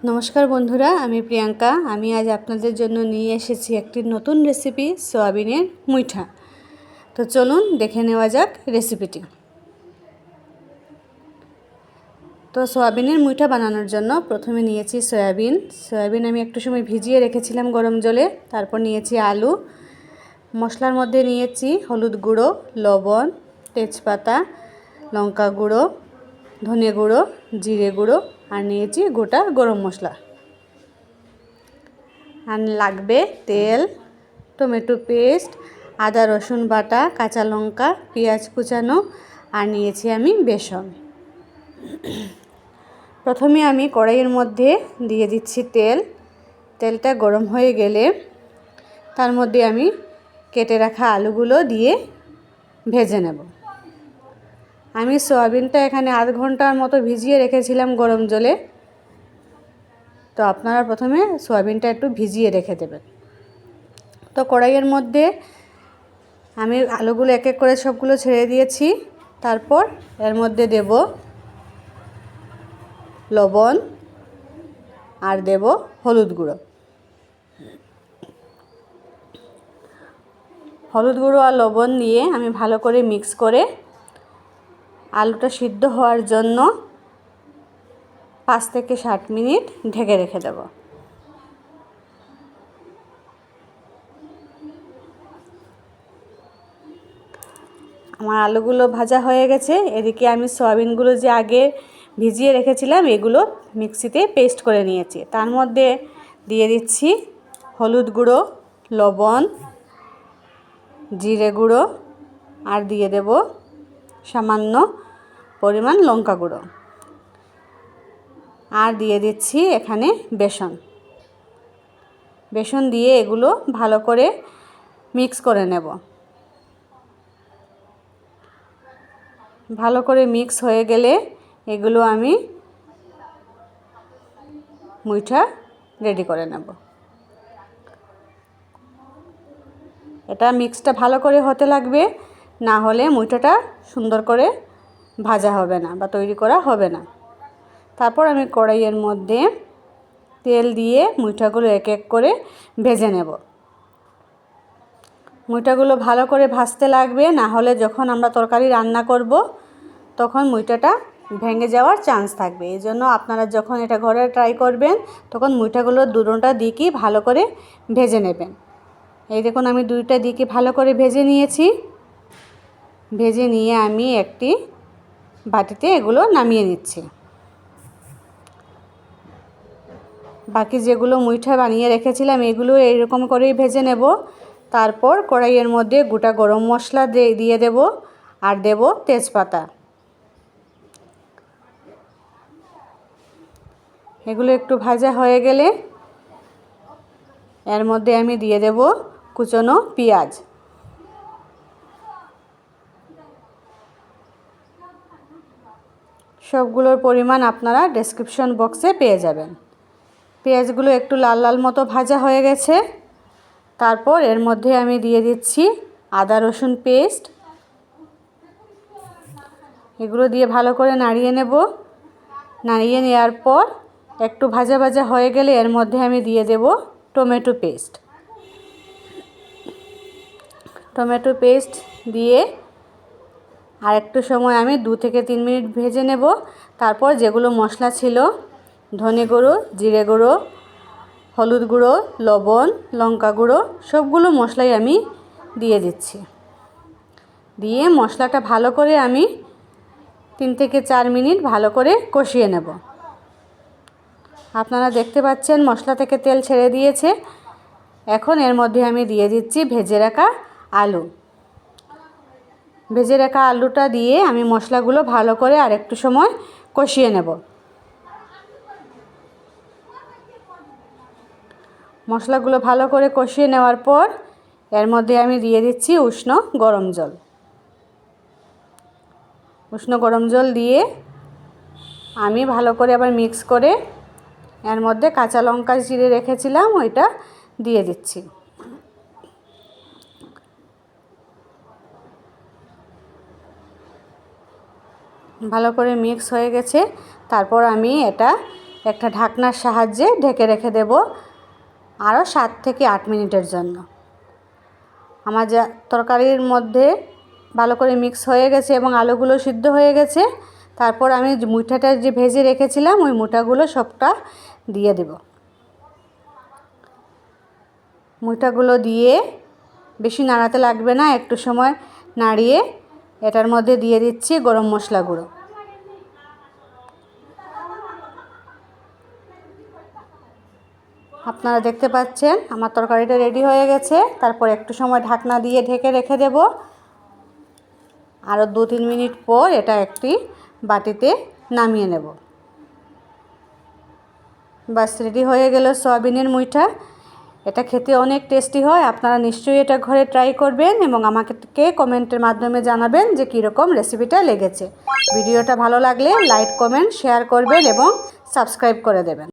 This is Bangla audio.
নমস্কার বন্ধুরা, আমি প্রিয়াঙ্কা। আমি আজ আপনাদের জন্য নিয়ে এসেছি একটি নতুন রেসিপি, সয়াবিনের মুইঠা। তো চলুন দেখে নেওয়া যাক রেসিপিটি। তো সয়াবিনের মুইঠা বানানোর জন্য প্রথমে নিয়েছি সয়াবিন আমি একটু সময় ভিজিয়ে রেখেছিলাম গরম জলে। তারপর নিয়েছি আলু। মশলার মধ্যে নিয়েছি হলুদ গুঁড়ো, লবণ, তেজপাতা, লঙ্কা গুঁড়ো, ধনে গুঁড়ো, জিরে গুঁড়ো আর নিয়েছি গোটা গরম মশলা। আর লাগবে তেল, টমেটো পেস্ট, আদা রসুন বাটা, কাঁচা লঙ্কা, পেঁয়াজ কুচানো আর নিয়েছি আমি বেসন। প্রথমে আমি কড়াইয়ের মধ্যে দিয়ে দিচ্ছি তেলটা গরম হয়ে গেলে তার মধ্যে আমি কেটে রাখা আলুগুলো দিয়ে ভেজে নেব। আমি সয়াবিনটা এখানে আধ ঘন্টার মতো ভিজিয়ে রেখেছিলাম গরম জলে। তো আপনারা প্রথমে সয়াবিনটা একটু ভিজিয়ে রেখে দেবেন। তো কড়াইয়ের মধ্যে আমি আলুগুলো এক এক করে সবগুলো ছেড়ে দিয়েছি। তারপর এর মধ্যে দেব লবণ আর দেব হলুদ গুঁড়ো। হলুদ গুঁড়ো আর লবণ দিয়ে আমি ভালো করে মিক্স করে আলুটা সিদ্ধ হওয়ার জন্য 5 থেকে 7 মিনিট ঢেকে রেখে দেব। আমার আলুগুলো ভাজা হয়ে গেছে। এদিকে আমি সয়াবিনগুলো যে আগে ভিজিয়ে রেখেছিলাম এগুলো মিক্সিতে পেস্ট করে নিয়েছি। তার মধ্যে দিয়ে দিচ্ছি হলুদ গুঁড়ো, লবণ, জিরে গুঁড়ো আর দিয়ে দেব সামান্য পরিমাণ লঙ্কা গুঁড়ো আর দিয়ে দিচ্ছি এখানে বেসন দিয়ে এগুলো ভালো করে মিক্স করে নেব। ভালো করে মিক্স হয়ে গেলে এগুলো আমি মুইঠা রেডি করে নেব। এটা মিক্সটা ভালো করে হতে লাগবে, না হলে মুইঠাটা সুন্দর করে ভাজা হবে না বা তৈরি করা হবে না। তারপর আমি কড়াইয়ের মধ্যে তেল দিয়ে মুইঠাগুলো এক এক করে ভেজে নেব। মুইঠাগুলো ভালো করে ভাজতে লাগবে, না হলে যখন আমরা তরকারি রান্না করব তখন মুইঠাটা ভেঙে যাওয়ার চান্স থাকবে। এই জন্য আপনারা যখন এটা ঘরে ট্রাই করবেন তখন মুইঠাগুলো দুটোটা দিকই ভালো করে ভেজে নেবেন। এই দেখুন আমি দুইটা দিকে ভালো করে ভেজে নিয়েছি। ভেজে নিয়ে আমি একটি বাটিতে এগুলো নামিয়ে নিচ্ছি। বাকি যেগুলো মুইঠা বানিয়ে রেখেছিলাম এগুলো এইরকম করেই ভেজে নেব। তারপর কড়াইয়ের মধ্যে গোটা গরম মশলা দিয়ে দেব আর দেব তেজপাতা। এগুলো একটু ভাজা হয়ে গেলে এর মধ্যে আমি দিয়ে দেব কুচনো পেঁয়াজ। সবগুলোর পরিমাণ আপনারা ডেসক্রিপশন বক্সে পেয়ে যাবেন। পেঁয়াজগুলো একটু লাল লাল মতো ভাজা হয়ে গেছে। তারপর এর মধ্যে আমি দিয়ে দিচ্ছি আদা রসুন পেস্ট। এগুলো দিয়ে ভালো করে নাড়িয়ে নেব। নাড়িয়ে নেওয়ার পর একটু ভাজা ভাজা হয়ে গেলে এর মধ্যে আমি দিয়ে দেব টমেটো পেস্ট দিয়ে আর একটু সময় আমি 2 থেকে 3 মিনিট ভেজে নেব। তারপর যেগুলো মশলা ছিল ধনে গুঁড়ো, জিরে গুঁড়ো, হলুদ গুঁড়ো, লবণ, লঙ্কা গুঁড়ো সবগুলো মশলাই আমি দিয়ে দিচ্ছি। দিয়ে মশলাটা ভালো করে আমি 3 থেকে 4 মিনিট ভালো করে কষিয়ে নেব। আপনারা দেখতে পাচ্ছেন মশলা থেকে তেল ছেড়ে দিয়েছে। এখন এর মধ্যে আমি দিয়ে দিচ্ছি ভেজে রাখা আলুটা দিয়ে আমি মশলাগুলো ভালো করে আর একটু সময় কষিয়ে নেব। মশলাগুলো ভালো করে কষিয়ে নেওয়ার পর এর মধ্যে আমি দিয়ে দিচ্ছি উষ্ণ গরম জল দিয়ে আমি ভালো করে আবার মিক্স করে এর মধ্যে কাঁচা লঙ্কা চিড়ে রেখেছিলাম ওইটা দিয়ে দিচ্ছি। ভালো করে মিক্স হয়ে গেছে। তারপর আমি এটা একটা ঢাকনার সাহায্যে ঢেকে রেখে দেব আরও 7 থেকে 8 মিনিটের জন্য। আমার যা তরকারির মধ্যে ভালো করে মিক্স হয়ে গেছে এবং আলুগুলো সিদ্ধ হয়ে গেছে। তারপর আমি মুঠাটা যে ভেজে রেখেছিলাম ওই মুঠাগুলো সবটা দিয়ে দেব। মুঠাগুলো দিয়ে বেশি নাড়াতে লাগবে না, একটু সময় নাড়িয়ে এটার মধ্যে দিয়ে দিচ্ছি গরম মশলা গুঁড়ো। আপনারা দেখতে পাচ্ছেন আমার তরকারিটা রেডি হয়ে গেছে। তারপর একটু সময় ঢাকনা দিয়ে ঢেকে রেখে দেব। আরও 2-3 মিনিট পর এটা একটি বাটিতে নামিয়ে নেব। বাস রেডি হয়ে গেল সয়াবিনের মুইঠা। এটা খেতে অনেক টেস্টি হয়। আপনারা নিশ্চয়ই এটা ঘরে ট্রাই করবেন এবং আমাকে কমেন্টের মাধ্যমে জানাবেন যে কীরকম রেসিপিটা লেগেছে। ভিডিওটা ভালো লাগলে লাইক, কমেন্ট, শেয়ার করবেন এবং সাবস্ক্রাইব করে দেবেন।